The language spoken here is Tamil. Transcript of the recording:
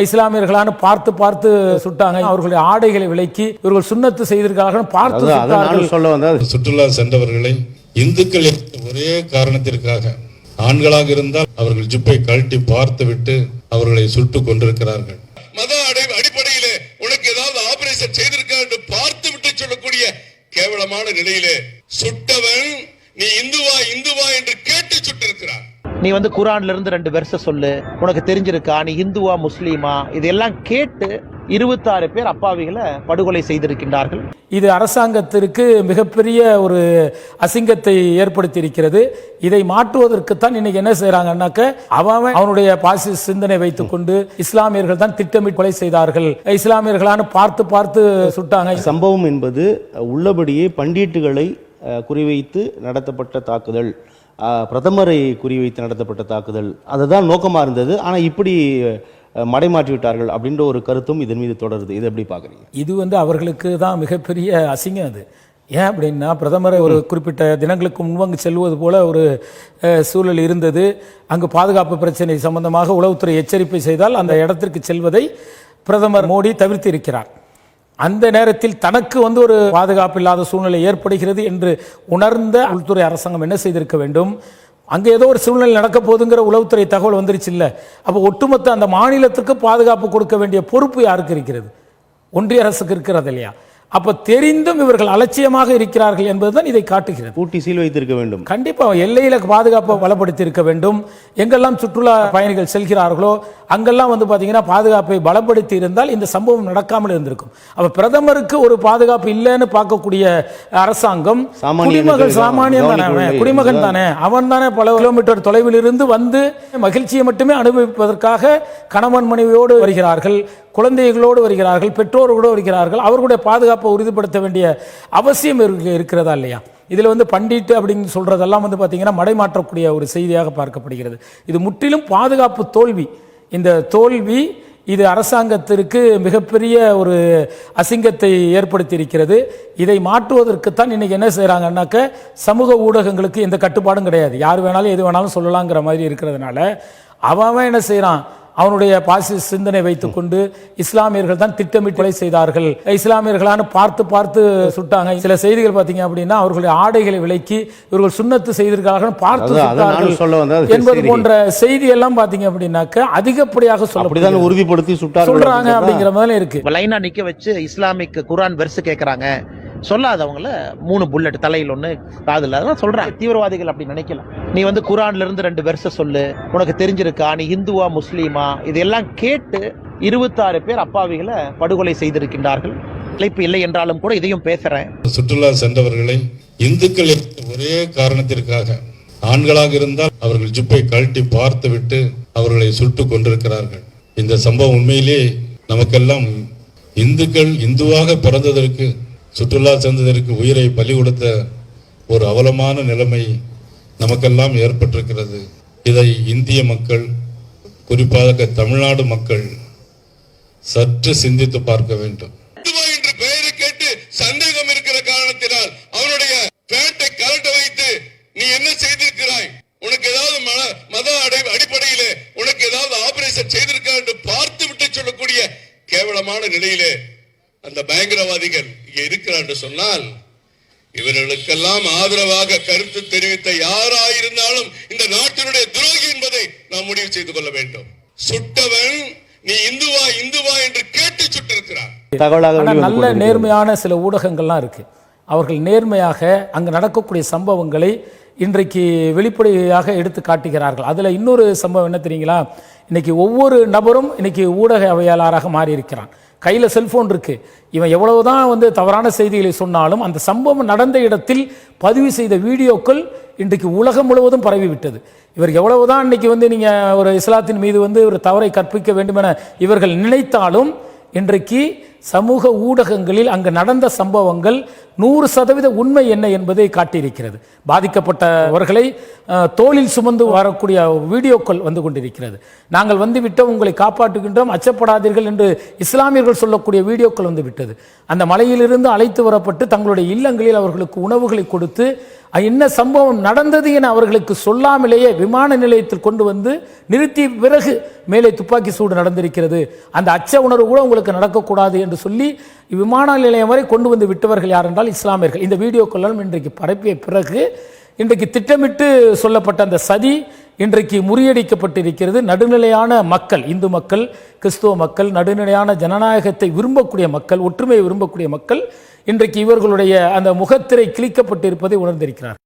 இஸ்லாமியர்களான பார்த்து பார்த்து சுட்டாங்க, அவர்களுடைய ஆடைகளை விலக்கி இவர்கள் சுன்னத்து செய்திருக்கிறார்கள் பார்த்து சுட்டார்கள். சுற்றுலா சென்றவர்களை இந்துக்கள் ஒரே காரணத்திற்காக ஆண்களாக இருந்தால் அவர்கள் ஜிப்பை கழட்டி பார்த்து விட்டு அவர்களை சுட்டுக் கொண்டிருக்கிறார்கள். மத அடிப்படையிலே உனக்கு ஏதாவது ஆபரேஷன் செய்திருக்க என்று பார்த்து விட்டு சொல்லக்கூடிய கேவலமான நிலையிலே சுட்டவன் நீ இந்துவா இந்துவா என்று கேட்டு சுட்டிருக்கிறார். நீ குரான்ல இருந்து 2 வெர்ச சொல்லு, உனக்கு தெரிஞ்சிருக்கா, நீ இந்துவா முஸ்லீமா, இதெல்லாம் கேட்டு 26 பேர் அப்பாவிகளை படுகொலை செய்திருக்கின்றார்கள். இது அரசாங்கத்திற்கு மிகப்பெரிய ஒரு அசிங்கத்தை ஏற்படுத்தி இருக்கிறது. இதை மாற்றுவதற்குத்தான் இன்னைக்கு என்ன செய்யறாங்கன்னாக்க, அவனுடைய பாசி சிந்தனை வைத்துக் கொண்டு இஸ்லாமியர்கள் தான் திட்டமிட்டு கொலை செய்தார்கள், இஸ்லாமியர்களான பார்த்து பார்த்து சுட்டாங்க. சம்பவம் என்பது உள்ளபடியே பண்டிட்டுகளை குறிவைத்து நடத்தப்பட்ட தாக்குதல், பிரதமரை குறிவைத்து நடத்தப்பட்ட தாக்குதல், அதுதான் நோக்கமாக இருந்தது. ஆனால் இப்படி மடைமாற்றி விட்டார்கள் அப்படின்ற ஒரு கருத்தும் இதன் மீது தொடருது. இதை எப்படி பார்க்குறீங்க? இது அவர்களுக்கு தான் மிகப்பெரிய அசிங்கம். அது ஏன் அப்படின்னா, பிரதமரை ஒரு குறிப்பிட்ட தினங்களுக்கு முன்பு செல்வது போல ஒரு சூழல் இருந்தது. அங்கு பாதுகாப்பு பிரச்சனை சம்பந்தமாக உளவுத்துறை எச்சரிக்கை செய்தால் அந்த இடத்திற்கு செல்வதை பிரதமர் மோடி தவிர்த்து இருக்கிறார். அந்த நேரத்தில் தனக்கு ஒரு பாதுகாப்பு இல்லாத சூழ்நிலை ஏற்படுகிறது என்று உணர்ந்த உள்துறை அரசாங்கம் என்ன செய்திருக்க வேண்டும்? அங்கே ஏதோ ஒரு சூழ்நிலை நடக்க போதுங்கிற உளவுத்துறை தகவல் வந்துருச்சு இல்லை? அப்போ ஒட்டுமொத்த அந்த மாநிலத்துக்கு பாதுகாப்பு கொடுக்க வேண்டிய பொறுப்பு யாருக்கு இருக்கிறது? ஒன்றிய அரசுக்கு இருக்கிறது இல்லையா? அப்ப தெரிந்தும் இவர்கள் அலட்சியமாக இருக்கிறார்கள் என்பதுதான் இதை காட்டுகிறது. பூட்டி சீல் வைத்திருக்க வேண்டும். கண்டிப்பா எல்லையில பாதுகாப்பை பலப்படுத்தி இருக்க வேண்டும். எங்கெல்லாம் சுற்றுலா பயணிகள் செல்கிறார்களோ அங்கெல்லாம் பாத்தீங்கன்னா பாதுகாப்பை பலப்படுத்தி இருந்தால் இந்த சம்பவம் நடக்காமல் இருந்திருக்கும். அப்ப பிரதமருக்கு ஒரு பாதுகாப்பு இல்லைன்னு பார்க்கக்கூடிய அரசாங்கம், குடிமகன் தானே, அவன் தானே பல கிலோமீட்டர் தொலைவில் இருந்து மகிழ்ச்சியை மட்டுமே அனுபவிப்பதற்காக கணவன் மனைவியோடு வருகிறார்கள், குழந்தைகளோடு வருகிறார்கள், பெற்றோர்களோடு வருகிறார்கள். அவர்களுடைய பாதுகாப்பை உறுதிப்படுத்த வேண்டிய அவசியம் இருக்கிறதா இல்லையா? இதில் பண்டிட்டு அப்படின்னு சொல்றதெல்லாம் பார்த்தீங்கன்னா மடைமாற்றக்கூடிய ஒரு செய்தியாக பார்க்கப்படுகிறது. இது முற்றிலும் பாதுகாப்பு தோல்வி. இந்த தோல்வி இது அரசாங்கத்திற்கு மிகப்பெரிய ஒரு அசிங்கத்தை ஏற்படுத்தி இருக்கிறது. இதை மாற்றுவதற்குத்தான் இன்னைக்கு என்ன செய்யறாங்கன்னாக்க, சமூக ஊடகங்களுக்கு எந்த கட்டுப்பாடும் கிடையாது, யார் வேணாலும் எது வேணாலும் சொல்லலாங்கிற மாதிரி இருக்கிறதுனால அவன் என்ன செய்யறான், அவனுடைய பாசி சிந்தனை வைத்துக் கொண்டு இஸ்லாமியர்கள் தான் திட்டமிட்டு கொலை செய்தார்கள், இஸ்லாமியர்களான பார்த்து பார்த்து சுட்டாங்க. சில செய்திகள் பார்த்தீங்க அப்படின்னா அவர்களுடைய ஆடைகளை விலக்கி இவர்கள் சுன்னத்து செய்திருக்கிறார்கள் பார்த்து சுட்டார்கள் என்பது போன்ற செய்தி எல்லாம் பார்த்தீங்க அப்படின்னாக்க அதிகப்படியாக உறுதிப்படுத்தி சொல்றாங்க அப்படிங்கிற மாதிரி இருக்கு. லைனா நிக்க வச்சு இஸ்லாமிக் குரான் வெர்ஸ் கேட்கறாங்க, சொல்லாதவங்கள 3 புல்லட் தலையில் 1 காதுல, அதெல்லாம் சொல்றாங்க. தீவிரவாதிகள் அப்படி நினைக்கல. நீ குரான்ல இருந்து 2 வெர்ச சொல்லு, உனக்கு தெரிஞ்சிருக்கா, நீ இந்துவா முஸ்லீமா, இதெல்லாம் கேட்டு 26 பேர் அப்பாவிகளை படுகொலை செய்திருக்கின்றார்கள். இழைப்பு இல்லை என்றாலும் கூட இதையும் பேசுறேன். சுற்றுலா சென்றவர்களை இந்துக்கள் ஒரே காரணத்திற்காக ஆண்களாக இருந்தால் அவர்கள் ஜிப்பை கழட்டி பார்த்து விட்டு அவர்களை சுட்டுக் கொண்டிருக்கிறார்கள். இந்த சம்பவம் உண்மையிலே நமக்கெல்லாம் இந்துக்கள் இந்துவாக பிறந்ததற்கு, சுற்றுலா சென்றதற்கு உயிரை பலி கொடுத்த ஒரு அவலமான நிலைமை நமக்கெல்லாம் ஏற்பட்டிருக்கிறது. இதை இந்திய மக்கள், குறிப்பாக தமிழ்நாடு மக்கள் சற்று சிந்தித்து பார்க்க வேண்டும். என்று பெயரை கேட்டு சந்தேகம் இருக்கிற காரணத்தினால் அவனுடைய பேட்டை கலட்ட வைத்து நீ என்ன செய்திருக்கிறாய், உனக்கு ஏதாவது மத அடிப்படையிலே உனக்கு ஏதாவது ஆபரேஷன் செய்திருக்க என்று பார்த்து விட்டு சொல்லக்கூடிய கேவலமான நிலையிலே அந்த பயங்கரவாதிகள் இங்கே இருக்கிறார் என்று சொன்னால், இவர்களுக்கெல்லாம் ஆதரவாக கருத்து தெரிவித்த யாராயிருந்தாலும் இந்த நாட்டினுடைய துரோகி என்பதை நாம் முடிவு செய்து கொள்ள வேண்டும். சுட்டவன் நீ இந்துவா இந்துவா என்று கேட்டு சுட்டிருக்கிறார். நல்ல நேர்மையான சில ஊடகங்கள்லாம் இருக்கு. அவர்கள் நேர்மையாக அங்கு நடக்கக்கூடிய சம்பவங்களை இன்றைக்கு வெளிப்படையாக எடுத்து காட்டுகிறார்கள். அதுல இன்னொரு சம்பவம் என்ன தெரியுங்களா? இன்னைக்கு ஒவ்வொரு நபரும் இன்னைக்கு ஊடக அவையாளராக மாறி இருக்கிறான். கையில் செல்போன் இருக்கு. இவன் எவ்வளவுதான் தவறான செய்திகளை சொன்னாலும் அந்த சம்பவம் நடந்த இடத்தில் பதிவு செய்த வீடியோக்கள் இன்றைக்கு உலகம் முழுவதும் பரவிவிட்டது. இவர் எவ்வளவுதான் இன்னைக்கு நீங்க ஒரு இஸ்லாத்தின் மீது ஒரு தவறை கற்பிக்க வேண்டும் என இவர்கள் நினைத்தாலும் இன்றைக்கு சமூக ஊடகங்களில் அங்கு நடந்த சம்பவங்கள் 100% உண்மை என்ன என்பதை காட்டியிருக்கிறது. பாதிக்கப்பட்டவர்களை தோளில் சுமந்து வரக்கூடிய வீடியோக்கள் வந்து கொண்டிருக்கிறது. நாங்கள் வந்து விட்டோம், உங்களை காப்பாற்றுகின்றோம், அச்சப்படாதீர்கள் என்று இஸ்லாமியர்கள் சொல்லக்கூடிய வீடியோக்கள் வந்து விட்டது. அந்த மலையிலிருந்து அழைத்து வரப்பட்டு தங்களுடைய இல்லங்களில் அவர்களுக்கு உணவுகளை கொடுத்து என்ன சம்பவம் நடந்தது என அவர்களுக்கு சொல்லாமலேயே விமான நிலையத்தில் கொண்டு வந்து நிறுத்தி பிறகு மேலே துப்பாக்கி சூடு நடந்திருக்கிறது, அந்த அச்ச உணர்வு கூட உங்களுக்கு நடக்கக்கூடாது என்று சொல்லி விமான நிலையம் வரை கொண்டு வந்து விட்டவர்கள் யார் என்றால் இஸ்லாமியர்கள். இந்த வீடியோக்களும் இன்றைக்கு பரப்பிய பிறகு இன்றைக்கு திட்டமிட்டு சொல்லப்பட்ட அந்த சதி இன்றைக்கு முறியடிக்கப்பட்டிருக்கிறது. நடுநிலையான மக்கள், இந்து மக்கள், கிறிஸ்துவ மக்கள், நடுநிலையான ஜனநாயகத்தை விரும்பக்கூடிய மக்கள், ஒற்றுமையை விரும்பக்கூடிய மக்கள் இன்றைக்கு இவர்களுடைய அந்த முகத்திரை கிழிக்கப்பட்டிருப்பதை உணர்ந்திருக்கிறார்.